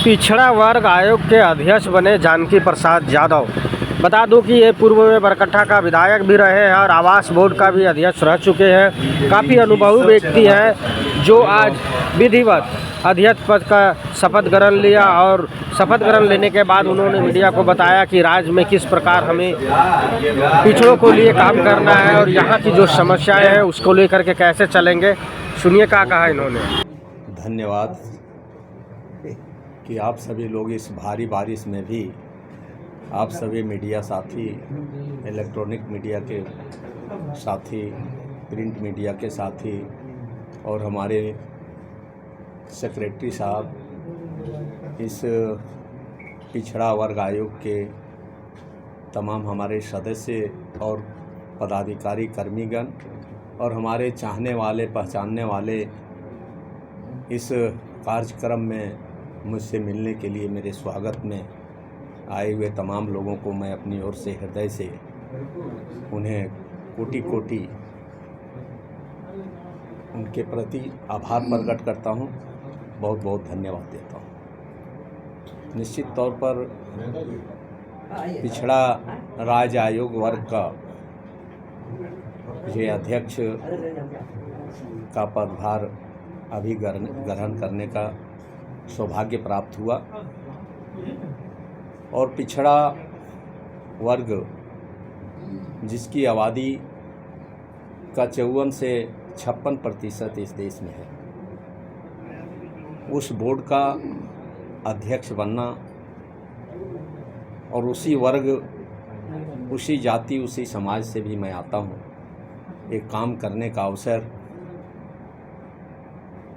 पिछड़ा वर्ग आयोग के अध्यक्ष बने जानकी प्रसाद यादव। बता दूं कि ये पूर्व में बरकट्ठा का विधायक भी रहे हैं और आवास बोर्ड का भी अध्यक्ष रह चुके हैं। काफ़ी अनुभवी व्यक्ति हैं जो आज विधिवत अध्यक्ष पद का शपथ ग्रहण लिया और शपथ ग्रहण लेने के बाद उन्होंने मीडिया को बताया कि राज्य में किस प्रकार हमें पिछड़ों को लिए काम करना है और यहाँ की जो समस्याएं हैं उसको लेकर के कैसे चलेंगे। सुनिए क्या कहा इन्होंने। धन्यवाद कि आप सभी लोग इस भारी बारिश में भी आप सभी मीडिया साथी, इलेक्ट्रॉनिक मीडिया के साथी, प्रिंट मीडिया के साथी और हमारे सेक्रेटरी साहब, इस पिछड़ा वर्ग आयोग के तमाम हमारे सदस्य और पदाधिकारी कर्मीगण और हमारे चाहने वाले, पहचानने वाले इस कार्यक्रम में मुझसे मिलने के लिए मेरे स्वागत में आए हुए तमाम लोगों को मैं अपनी ओर से हृदय से उन्हें कोटि कोटि उनके प्रति आभार प्रकट करता हूं, बहुत बहुत धन्यवाद देता हूं। निश्चित तौर पर पिछड़ा राज्य आयोग वर्ग का ये अध्यक्ष का पदभार अभी ग्रहण करने का सौभाग्य प्राप्त हुआ और पिछड़ा वर्ग जिसकी आबादी का 54 से 56% इस देश में है, उस बोर्ड का अध्यक्ष बनना और उसी वर्ग, उसी जाति, उसी समाज से भी मैं आता हूँ, एक काम करने का अवसर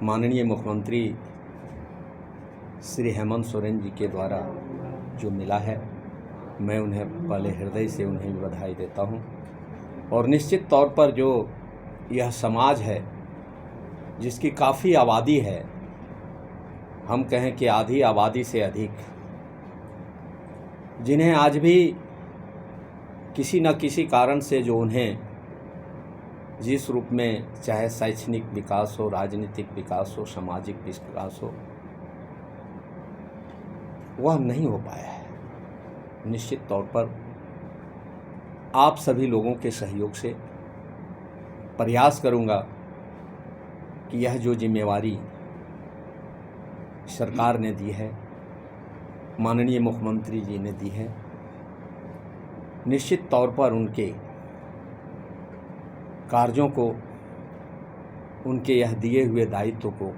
माननीय मुख्यमंत्री श्री हेमंत सोरेन जी के द्वारा जो मिला है, मैं उन्हें पहले हृदय से उन्हें भी बधाई देता हूं। और निश्चित तौर पर जो यह समाज है जिसकी काफ़ी आबादी है, हम कहें कि आधी आबादी से अधिक, जिन्हें आज भी किसी न किसी कारण से जो उन्हें जिस रूप में चाहे शैक्षणिक विकास हो, राजनीतिक विकास हो, सामाजिक विकास हो, वह नहीं हो पाया है। निश्चित तौर पर आप सभी लोगों के सहयोग से प्रयास करूंगा कि यह जो जिम्मेवारी सरकार ने दी है, माननीय मुख्यमंत्री जी ने दी है, निश्चित तौर पर उनके कार्यों को, उनके यह दिए हुए दायित्व को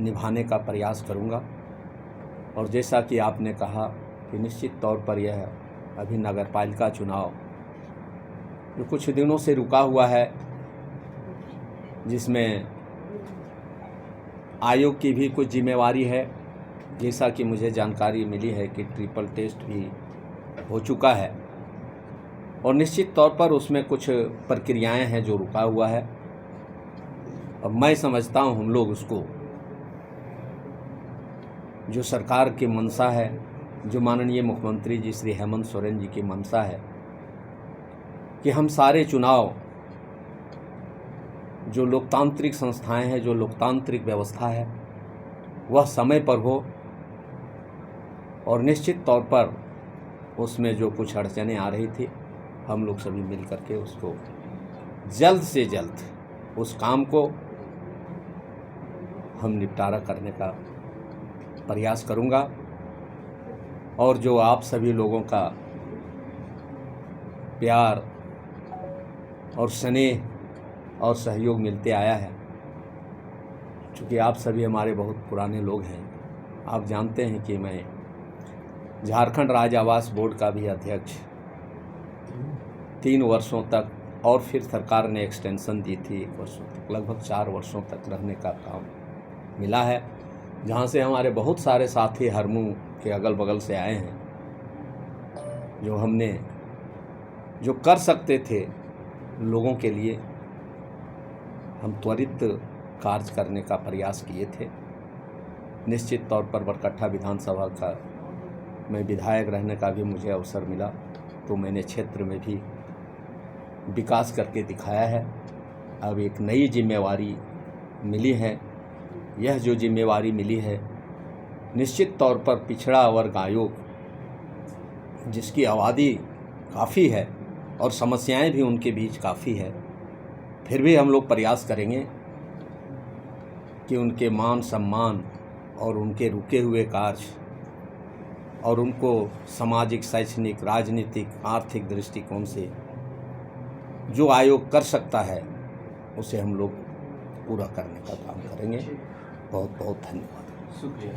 निभाने का प्रयास करूंगा। और जैसा कि आपने कहा कि निश्चित तौर पर यह अभी नगरपालिका चुनाव जो कुछ दिनों से रुका हुआ है, जिसमें आयोग की भी कुछ जिम्मेवारी है, जैसा कि मुझे जानकारी मिली है कि ट्रिपल टेस्ट भी हो चुका है और निश्चित तौर पर उसमें कुछ प्रक्रियाएं हैं जो रुका हुआ है। और मैं समझता हूं हम लोग उसको, जो सरकार की मंशा है, जो माननीय मुख्यमंत्री जी श्री हेमंत सोरेन जी की मंशा है कि हम सारे चुनाव, जो लोकतांत्रिक संस्थाएं हैं, जो लोकतांत्रिक व्यवस्था है, वह समय पर हो और निश्चित तौर पर उसमें जो कुछ अड़चनें आ रही थी, हम लोग सभी मिल करके उसको जल्द से जल्द उस काम को हम निपटारा करने का प्रयास करूंगा। और जो आप सभी लोगों का प्यार और स्नेह और सहयोग मिलते आया है, चूँकि आप सभी हमारे बहुत पुराने लोग हैं, आप जानते हैं कि मैं झारखंड राज्य आवास बोर्ड का भी अध्यक्ष 3 वर्षों तक, और फिर सरकार ने एक्सटेंशन दी थी 1 वर्षों तक, लगभग 4 वर्षों तक रहने का काम मिला है, जहाँ से हमारे बहुत सारे साथी हरमू के अगल बगल से आए हैं। जो हमने जो कर सकते थे लोगों के लिए, हम त्वरित कार्य करने का प्रयास किए थे। निश्चित तौर पर बरकट्ठा विधानसभा का मैं विधायक रहने का भी मुझे अवसर मिला, तो मैंने क्षेत्र में भी विकास करके दिखाया है। अब एक नई जिम्मेवारी मिली है, यह जो जिम्मेवारी मिली है निश्चित तौर पर पिछड़ा वर्ग आयोग, जिसकी आबादी काफ़ी है और समस्याएं भी उनके बीच काफ़ी है, फिर भी हम लोग प्रयास करेंगे कि उनके मान सम्मान और उनके रुके हुए कार्य और उनको सामाजिक, शैक्षणिक, राजनीतिक, आर्थिक दृष्टिकोण से जो आयोग कर सकता है उसे हम लोग पूरा करने का काम करेंगे। बहुत बहुत धन्यवाद। शुक्रिया।